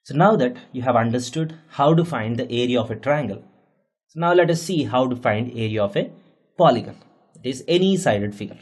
So now that you have understood how to find the area of a triangle, so now let us see how to find area of a polygon. It is any sided figure.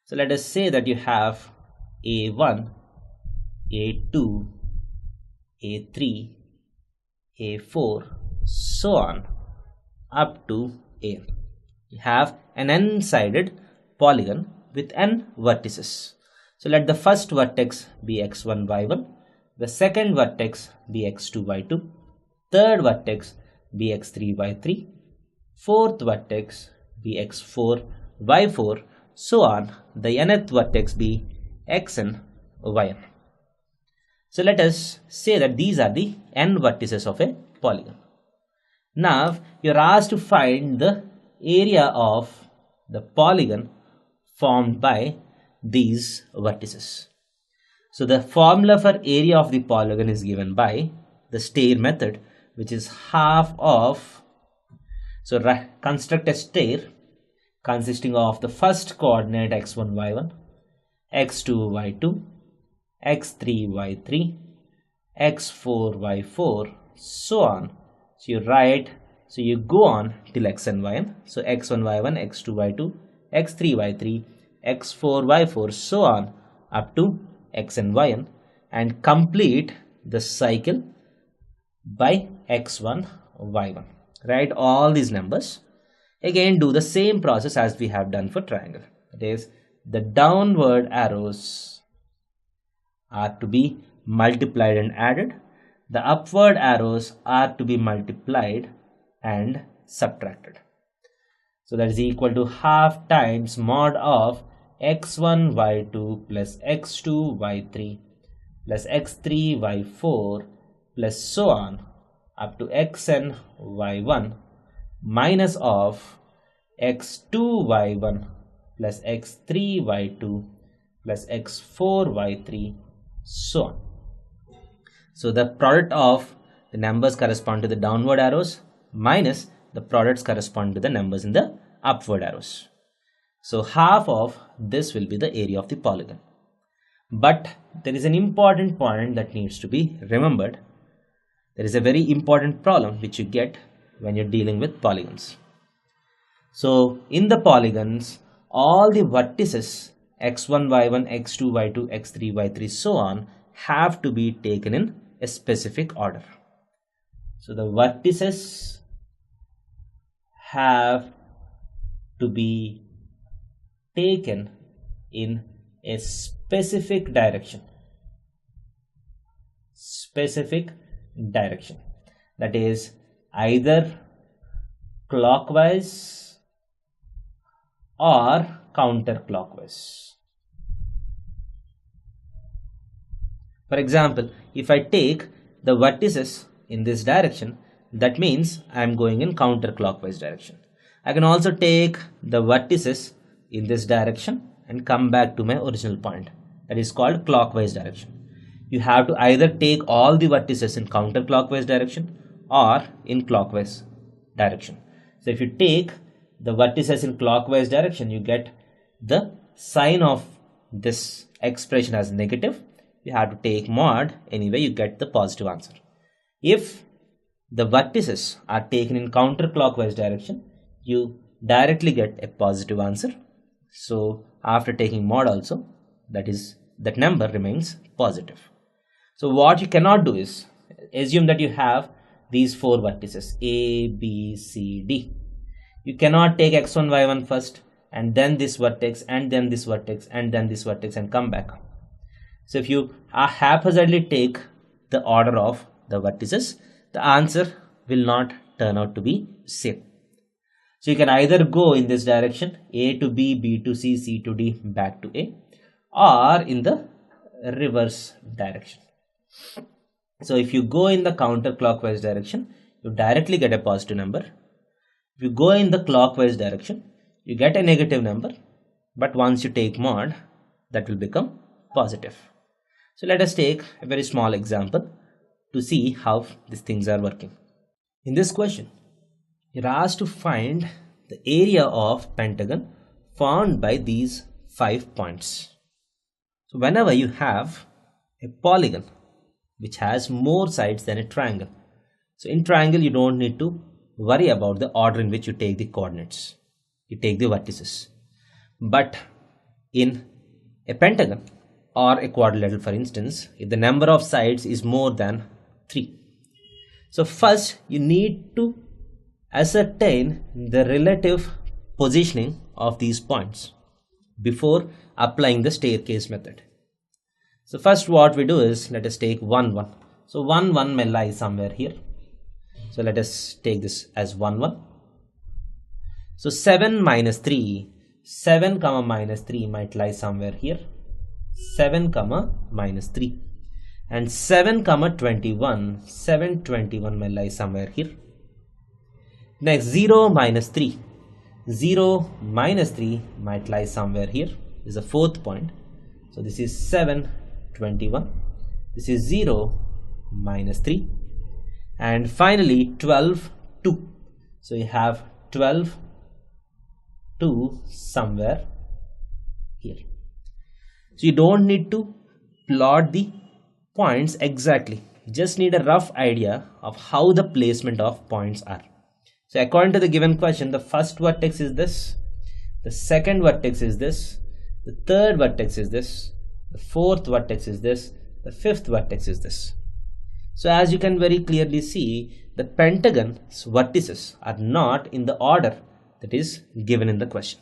So let us say that you have A1, A2, A3, A4, so on up to A. You have an n-sided polygon with n vertices. So let the first vertex be x1, y1, the second vertex be x2, y2, third vertex be x3, y3, fourth vertex be x4, y4, so on, the nth vertex be xn, yn. So let us say that these are the n vertices of a polygon. Now you are asked to find the area of the polygon formed by these vertices. So the formula for area of the polygon is given by the stair method, which is half of, so construct a stair consisting of the first coordinate x1, y1, x2, y2, x3, y3, x4, y4, so on. So you write, so you go on till xn, yn. So x1, y1, x2, y2, x3, y3, x4, y4, so on up to xn, yn, and complete the cycle by x1, y1. Write all these numbers. Again, do the same process as we have done for triangle. That is, the downward arrows are to be multiplied and added. The upward arrows are to be multiplied and subtracted. So that is equal to half times mod of x1, y2 plus x2, y3 plus x3, y4 plus so on up to xn, y1 minus of x2, y1 plus x3, y2 plus x4, y3, so on. So the product of the numbers correspond to the downward arrows minus the products correspond to the numbers in the upward arrows. So half of this will be the area of the polygon. But there is an important point that needs to be remembered. There is a very important problem which you get when you're dealing with polygons. So in the polygons, all the vertices x1, y1, x2, y2, x3, y3, so on have to be taken in a specific order. So the vertices have to be taken in a specific direction. That is either clockwise or counterclockwise. For example, if I take the vertices in this direction, that means I am going in counterclockwise direction. I can also take the vertices in this direction and come back to my original point. That is called clockwise direction. You have to either take all the vertices in counterclockwise direction or in clockwise direction. So if you take the vertices in clockwise direction, you get the sign of this expression as negative. You have to take mod, anyway you get the positive answer. If the vertices are taken in counterclockwise direction, you directly get a positive answer. So after taking mod also, that number remains positive. So what you cannot do is assume that you have these four vertices A, B, C, D. You cannot take x1, y1 first and then this vertex and then this vertex and then this vertex and come back. So if you haphazardly take the order of the vertices, the answer will not turn out to be same. So you can either go in this direction, A to B, B to C, C to D, back to A, or in the reverse direction. So if you go in the counterclockwise direction, you directly get a positive number. If you go in the clockwise direction, you get a negative number, but once you take mod, that will become positive. So let us take a very small example to see how these things are working. In this question, you're asked to find the area of pentagon formed by these 5 points. So whenever you have a polygon which has more sides than a triangle. So in triangle, you don't need to worry about the order in which you take the coordinates. You take the vertices. But in a pentagon or a quadrilateral, for instance, if the number of sides is more than 3. So first you need to ascertain the relative positioning of these points before applying the staircase method. So first what we do is, let us take 1, 1. So 1, 1 may lie somewhere here. So let us take this as 1, 1. So 7 minus 3, 7 comma minus 3 might lie somewhere here. 7 comma minus 3. And 7 comma 21, 7 21 may lie somewhere here. Next 0 minus 3, 0 minus 3 might lie somewhere here. This is the fourth point. So this is 7 21. This is 0 minus 3. And finally 12 2. So you have 12 2 somewhere here. So you don't need to plot the points exactly. You just need a rough idea of how the placement of points are. So according to the given question, the first vertex is this, the second vertex is this, the third vertex is this, the fourth vertex is this, the fifth vertex is this. So as you can very clearly see, the pentagon's vertices are not in the order that is given in the question.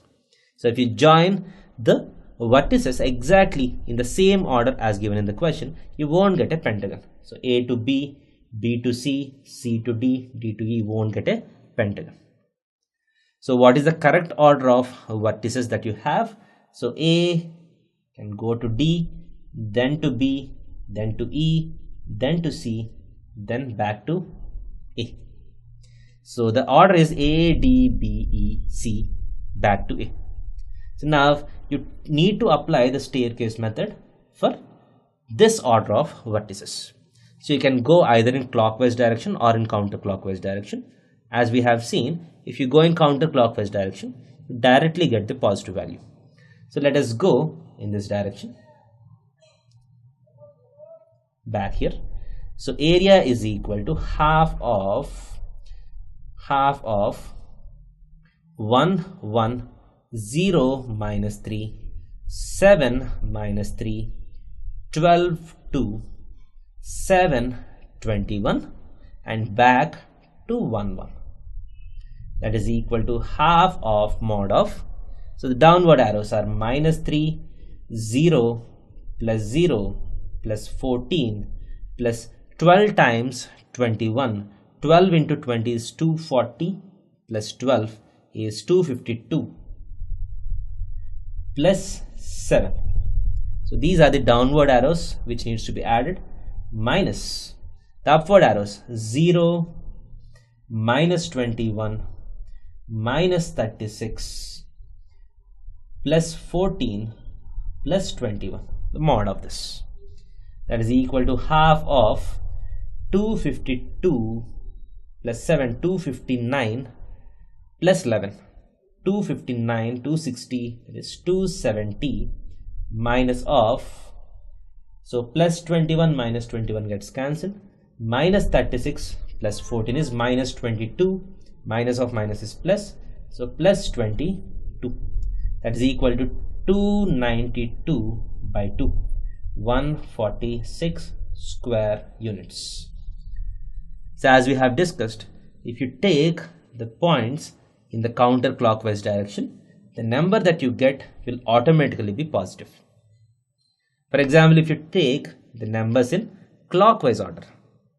So if you join the vertices exactly in the same order as given in the question, you won't get a pentagon. So A to B, B to C, C to D, D to E won't get a pentagon. So what is the correct order of vertices that you have? So A can go to D, then to B, then to E, then to C, then back to A. So the order is A, D, B, E, C, back to A. So now you need to apply the staircase method for this order of vertices. So you can go either in clockwise direction or in counterclockwise direction. As we have seen, if you go in counterclockwise direction, you directly get the positive value. So let us go in this direction, back here. So area is equal to half of 1 1 0 minus 3, 7 minus 3, 12 2, 7 21 and back to 1 1. That is equal to half of mod of, so the downward arrows are minus 3, 0 plus 0 plus 14 plus 12 times 21. 12 into 20 is 240 plus 12 is 252 plus 7. So these are the downward arrows which needs to be added, minus the upward arrows 0, minus 21, minus 36 plus 14 plus 21, the mod of this. That is equal to half of 252 plus 7, 259 plus 11, 259, 260, that is 270 minus of, so plus 21 minus 21 gets cancelled, minus 36 plus 14 is minus 22, minus of minus is plus, so plus 22. That is equal to 292 by 2, 146 square units. So as we have discussed, if you take the points in the counterclockwise direction, the number that you get will automatically be positive. For example, if you take the numbers in clockwise order,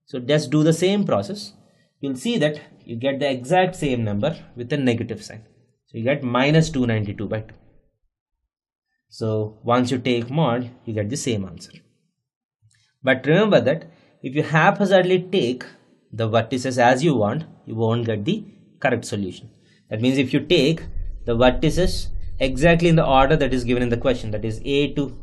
so just do the same process, you'll see that you get the exact same number with a negative sign. So you get minus 292 by 2. So once you take mod, you get the same answer. But remember that if you haphazardly take the vertices as you want, you won't get the correct solution. That means if you take the vertices exactly in the order that is given in the question, that is A to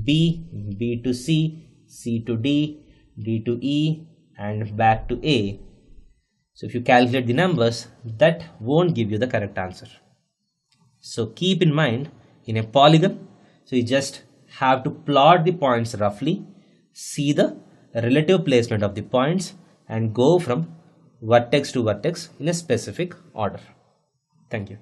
B, B to C, C to D, D to E and back to A. So if you calculate the numbers, that won't give you the correct answer. So keep in mind, in a polygon, so you just have to plot the points roughly, see the relative placement of the points and go from vertex to vertex in a specific order. Thank you.